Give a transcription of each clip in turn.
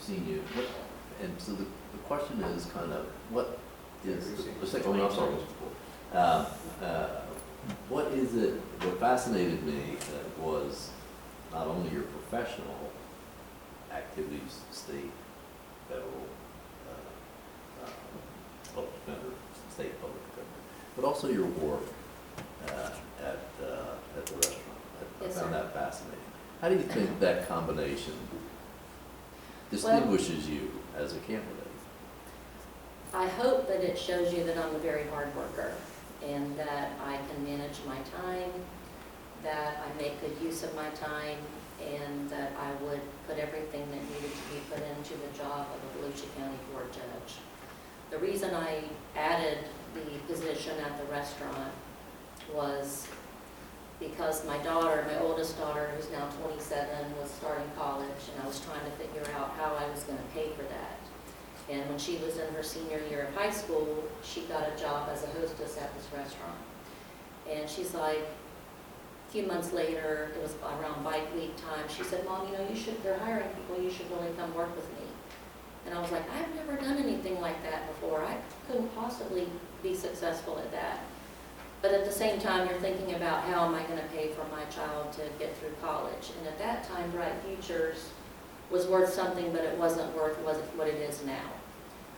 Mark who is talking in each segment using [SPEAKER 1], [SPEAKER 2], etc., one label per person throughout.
[SPEAKER 1] seen you. And so the question is kind of, what is, the second one, I'm sorry. What is it, what fascinated me was not only your professional activities, state, federal, public defender, state public defender, but also your work at the restaurant. I found that fascinating. How do you think that combination distinguishes you as a candidate?
[SPEAKER 2] I hope that it shows you that I'm a very hard worker and that I can manage my time, that I make good use of my time, and that I would put everything that needed to be put into the job of a Volusia County Court judge. The reason I added the position at the restaurant was because my daughter, my oldest daughter, who's now 27, was starting college, and I was trying to figure out how I was going to pay for that. And when she was in her senior year of high school, she got a job as a hostess at this restaurant. And she's like, a few months later, it was around bike week time, she said, Mom, you know, they're hiring people, you should really come work with me. And I was like, I've never done anything like that before. I couldn't possibly be successful at that. But at the same time, you're thinking about how am I going to pay for my child to get through college. And at that time, Bright Futures was worth something, but it wasn't worth what it is now.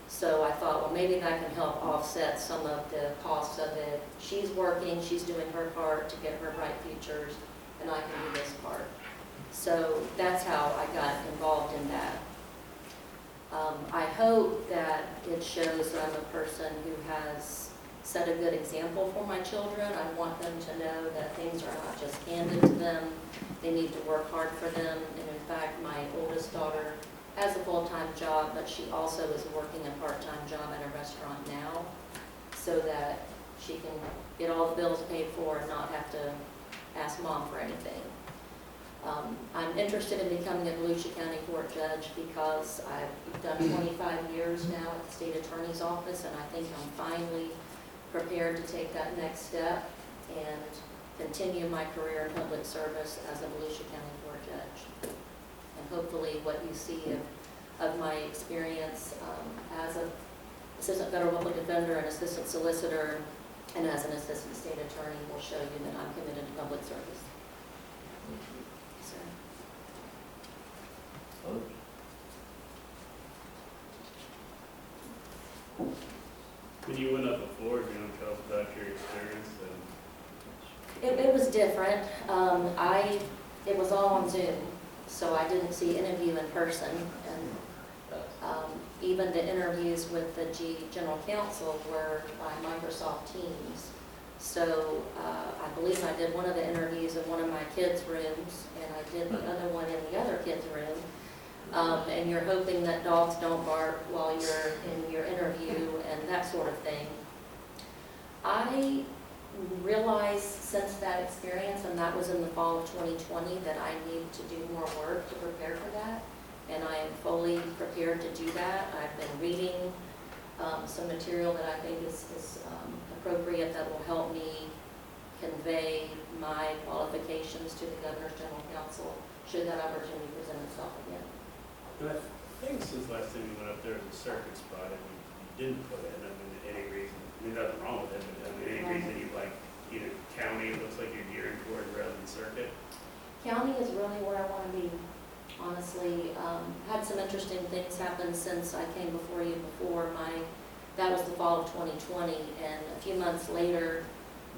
[SPEAKER 2] So I thought, well, maybe that can help offset some of the costs of it. She's working, she's doing her part to get her Bright Futures, and I can do this part. So that's how I got involved in that. I hope that it shows that I'm a person who has set a good example for my children. I want them to know that things are not just handed to them. They need to work hard for them. And in fact, my oldest daughter has a full-time job, but she also is working a part-time job at a restaurant now so that she can get all the bills paid for and not have to ask Mom for anything. I'm interested in becoming a Volusia County Court judge because I've done 25 years now at the state attorney's office, and I think I'm finally prepared to take that next step and continue my career in public service as a Volusia County Court judge. And hopefully what you see of my experience as an assistant federal public defender, an assistant solicitor, and as an assistant state attorney will show you that I'm committed to public service. Yes, sir.
[SPEAKER 3] When you went up before, do you want to tell us about your experience?
[SPEAKER 2] It was different. It was all on Zoom, so I didn't see interview in person. And even the interviews with the General Counsel were by Microsoft Teams. So I believe I did one of the interviews in one of my kids' rooms, and I did the other one in the other kid's room. And you're hoping that dogs don't bark while you're in your interview and that sort of thing. I realized since that experience, and that was in the fall of 2020, that I need to do more work to prepare for that. And I am fully prepared to do that. I've been reading some material that I think is appropriate that will help me convey my qualifications to the Governor's General Counsel should that opportunity present itself again.
[SPEAKER 3] I think since last time you went up there as a circuit spot, and you didn't put in, I mean, any reason, I mean, nothing wrong with it, but I mean, any reason you like either county, it looks like you're gearing toward rather than circuit?
[SPEAKER 2] County is really where I want to be, honestly. Had some interesting things happen since I came before you before. That was the fall of 2020, and a few months later,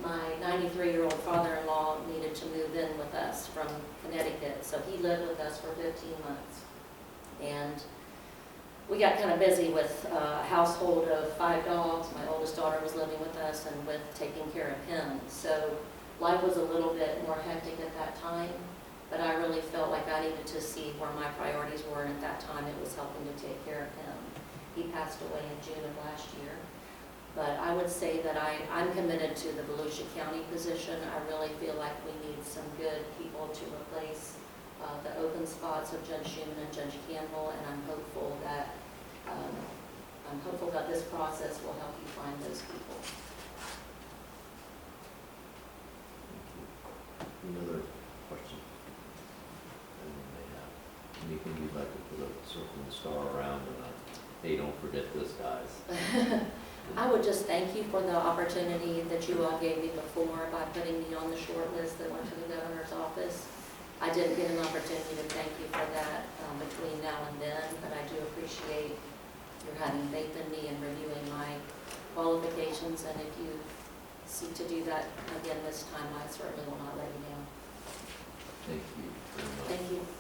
[SPEAKER 2] my 93-year-old father-in-law needed to move in with us from Connecticut, so he lived with us for 15 months. And we got kind of busy with a household of 5 dogs. My oldest daughter was living with us and with taking care of him. So life was a little bit more hectic at that time, but I really felt like I needed to see where my priorities were, and at that time it was helping to take care of him. He passed away in June of last year. But I would say that I'm committed to the Volusia County position. I really feel like we need some good people to replace the open spots of Judge Schuman and Judge Campbell, and I'm hopeful that this process will help you find those people.
[SPEAKER 1] Any other questions? Anyone may have anything you'd like to put up? circling the star around and hey, don't forget this, guys.
[SPEAKER 2] I would just thank you for the opportunity that you all gave me before by putting me on the short list that went to the governor's office. I didn't get an opportunity to thank you for that between now and then, but I do appreciate your having faith in me and reviewing my qualifications, and if you seek to do that again this time, I certainly will not let you down.
[SPEAKER 1] Thank you very much.
[SPEAKER 2] Thank you.